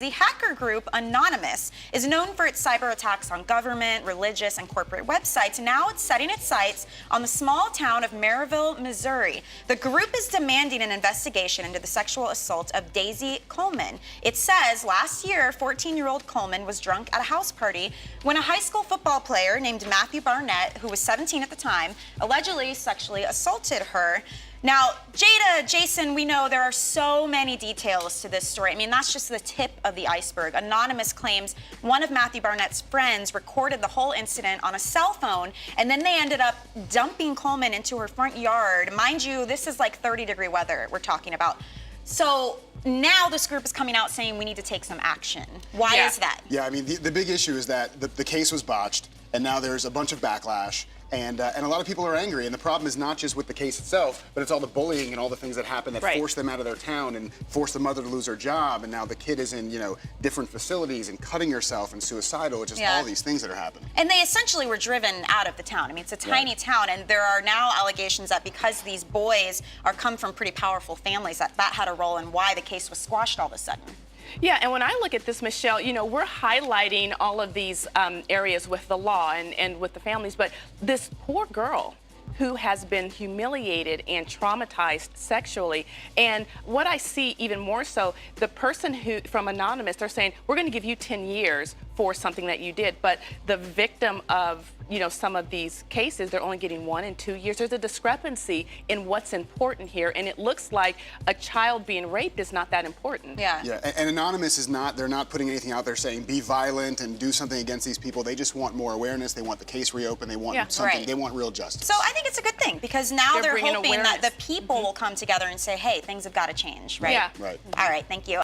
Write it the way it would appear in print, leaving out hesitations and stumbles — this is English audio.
The hacker group Anonymous is known for its cyber attacks on government, religious, and corporate websites. Now it's setting its sights on the small town of Maryville, Missouri. The group is demanding an investigation into the sexual assault of Daisy Coleman. It says last year, 14-year-old Coleman was drunk at a house party when a high school football player named Matthew Barnett, who was 17 at the time, allegedly sexually assaulted her. Now, Jada, Jason, we know there are so many details to this story. I mean, that's just the tip of the iceberg. Anonymous claims one of Matthew Barnett's friends recorded the whole incident on a cell phone, and then they ended up dumping Coleman into her front yard. Mind you, this is like 30-degree weather we're talking about. So now this group is coming out saying we need to take some action. Why is that? Yeah, I mean, the big issue is that the case was botched, and now there's a bunch of backlash. And a lot of people are angry, and the problem is not just with the case itself, but it's all the bullying and all the things that happen that force them out of their town and force the mother to lose her job, and now the kid is in, different facilities and cutting herself and suicidal, just all these things that are happening. And they essentially were driven out of the town. I mean, it's a tiny town, and there are now allegations that because these boys come from pretty powerful families, that had a role in why the case was squashed all of a sudden. Yeah, and when I look at this, Michelle, we're highlighting all of these areas with the law and with the families, but this poor girl who has been humiliated and traumatized sexually. And what I see even more so, the person who, from Anonymous, they're saying, we're going to give you 10 years for something that you did. But the victim of, some of these cases, they're only getting 1 and 2 years. There's a discrepancy in what's important here. And it looks like a child being raped is not that important. Yeah. Yeah, and Anonymous is not, they're not putting anything out there saying be violent and do something against these people. They just want more awareness. They want the case reopened. They want something, they want real justice. So I think it's a good thing because now they're hoping awareness. that the people will come together and say, hey, things have got to change, right? Yeah. Right. All right, thank you.